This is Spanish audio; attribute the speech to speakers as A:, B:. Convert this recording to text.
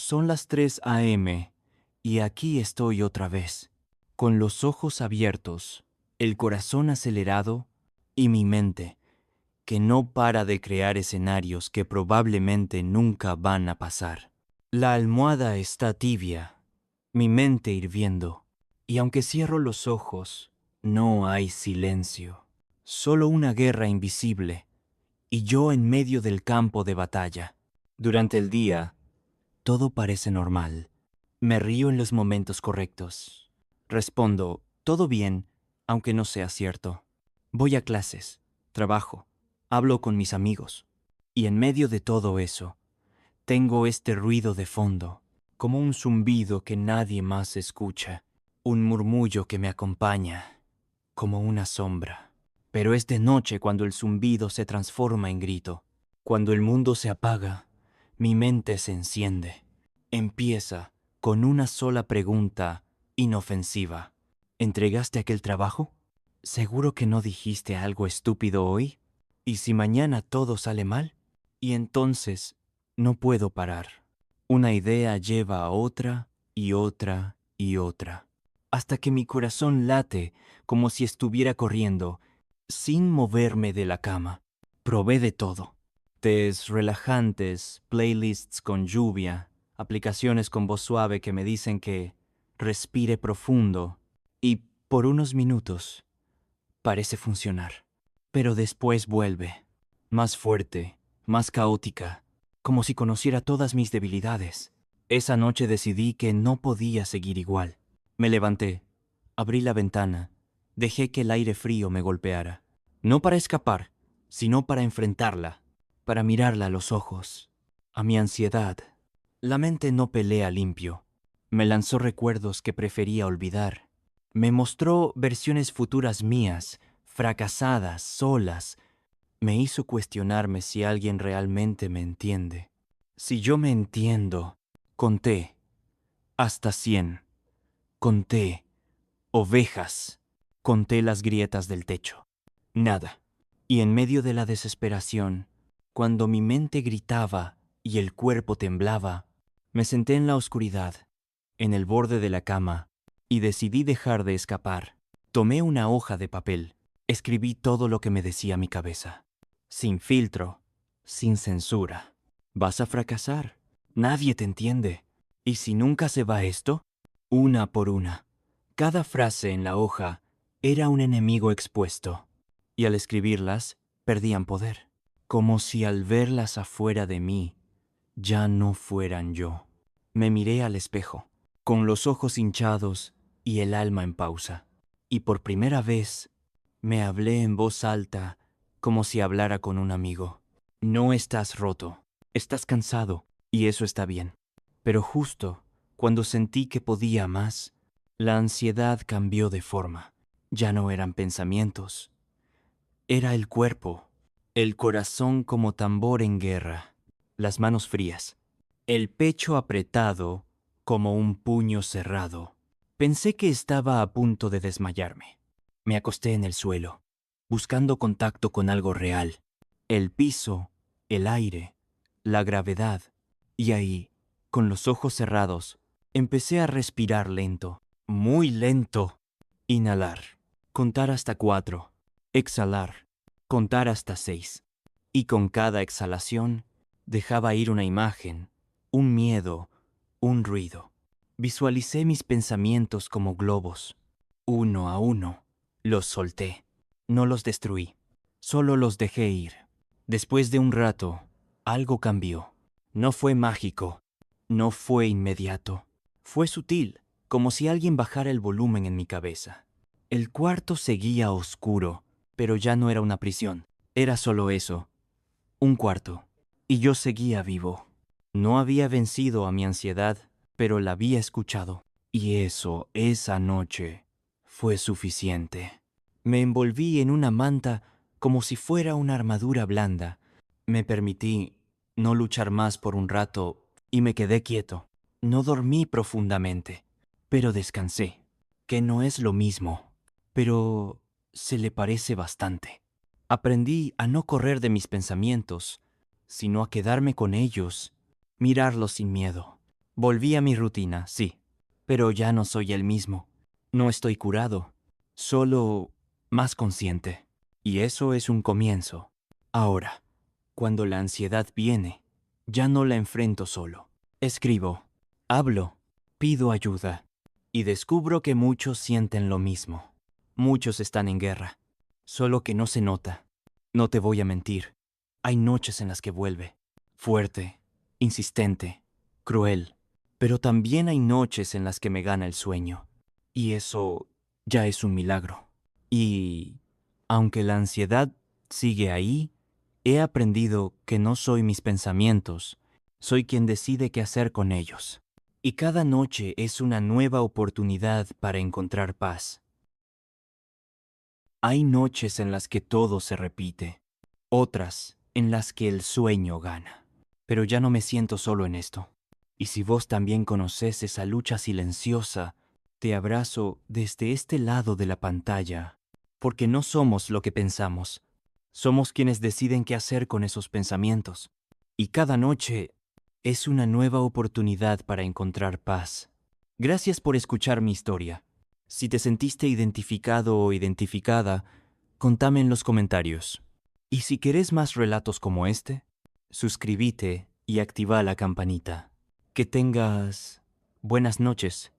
A: Son las 3 a.m. y aquí estoy otra vez, con los ojos abiertos, el corazón acelerado y mi mente, que no para de crear escenarios que probablemente nunca van a pasar. La almohada está tibia, mi mente hirviendo, y aunque cierro los ojos, no hay silencio, solo una guerra invisible, y yo en medio del campo de batalla. Durante el día, todo parece normal. Me río en los momentos correctos. Respondo, todo bien, aunque no sea cierto. Voy a clases, trabajo, hablo con mis amigos. Y en medio de todo eso, tengo este ruido de fondo, como un zumbido que nadie más escucha, un murmullo que me acompaña, como una sombra. Pero es de noche cuando el zumbido se transforma en grito. Cuando el mundo se apaga, mi mente se enciende. Empieza con una sola pregunta inofensiva. ¿Entregaste aquel trabajo? ¿Seguro que no dijiste algo estúpido hoy? ¿Y si mañana todo sale mal? Y entonces no puedo parar. Una idea lleva a otra y otra y otra, hasta que mi corazón late como si estuviera corriendo, sin moverme de la cama. Probé de todo. Tés relajantes, playlists con lluvia, aplicaciones con voz suave que me dicen que respire profundo y por unos minutos parece funcionar. Pero después vuelve, más fuerte, más caótica, como si conociera todas mis debilidades. Esa noche decidí que no podía seguir igual. Me levanté, abrí la ventana, dejé que el aire frío me golpeara. No para escapar, sino para enfrentarla, para mirarla a los ojos, a mi ansiedad. La mente no pelea limpio. Me lanzó recuerdos que prefería olvidar. Me mostró versiones futuras mías, fracasadas, solas. Me hizo cuestionarme si alguien realmente me entiende. Si yo me entiendo, conté hasta 100. Conté ovejas. Conté las grietas del techo. Nada. Y en medio de la desesperación, cuando mi mente gritaba y el cuerpo temblaba, me senté en la oscuridad, en el borde de la cama, y decidí dejar de escapar. Tomé una hoja de papel, escribí todo lo que me decía mi cabeza. Sin filtro, sin censura. Vas a fracasar. Nadie te entiende. ¿Y si nunca se va esto? Una por una. Cada frase en la hoja era un enemigo expuesto, y al escribirlas perdían poder, como si al verlas afuera de mí ya no fueran yo. Me miré al espejo, con los ojos hinchados y el alma en pausa, y por primera vez me hablé en voz alta como si hablara con un amigo. No estás roto, estás cansado, y eso está bien. Pero justo cuando sentí que podía más, la ansiedad cambió de forma. Ya no eran pensamientos, era el cuerpo, el corazón como tambor en guerra, las manos frías, el pecho apretado como un puño cerrado. Pensé que estaba a punto de desmayarme. Me acosté en el suelo, buscando contacto con algo real. El piso, el aire, la gravedad. Y ahí, con los ojos cerrados, empecé a respirar lento, muy lento. Inhalar, contar hasta 4, exhalar, contar hasta 6. Y con cada exhalación dejaba ir una imagen, un miedo, un ruido. Visualicé mis pensamientos como globos. Uno a uno, los solté. No los destruí, solo los dejé ir. Después de un rato, algo cambió. No fue mágico, no fue inmediato. Fue sutil, como si alguien bajara el volumen en mi cabeza. El cuarto seguía oscuro, pero ya no era una prisión. Era solo eso, un cuarto. Y yo seguía vivo. No había vencido a mi ansiedad, pero la había escuchado. Y eso, esa noche, fue suficiente. Me envolví en una manta como si fuera una armadura blanda. Me permití no luchar más por un rato y me quedé quieto. No dormí profundamente, pero descansé, que no es lo mismo, pero se le parece bastante. Aprendí a no correr de mis pensamientos, sino a quedarme con ellos, mirarlos sin miedo. Volví a mi rutina, sí, pero ya no soy el mismo. No estoy curado, solo más consciente. Y eso es un comienzo. Ahora, cuando la ansiedad viene, ya no la enfrento solo. Escribo, hablo, pido ayuda, y descubro que muchos sienten lo mismo. Muchos están en guerra, solo que no se nota. No te voy a mentir, hay noches en las que vuelve, fuerte, insistente, cruel, pero también hay noches en las que me gana el sueño, y eso ya es un milagro. Y, aunque la ansiedad sigue ahí, he aprendido que no soy mis pensamientos, soy quien decide qué hacer con ellos. Y cada noche es una nueva oportunidad para encontrar paz. Hay noches en las que todo se repite, otras en las que el sueño gana. Pero ya no me siento solo en esto. Y si vos también conocés esa lucha silenciosa, te abrazo desde este lado de la pantalla, porque no somos lo que pensamos, somos quienes deciden qué hacer con esos pensamientos. Y cada noche es una nueva oportunidad para encontrar paz. Gracias por escuchar mi historia. Si te sentiste identificado o identificada, contame en los comentarios. Y si querés más relatos como este, suscríbete y activa la campanita. Que tengas buenas noches.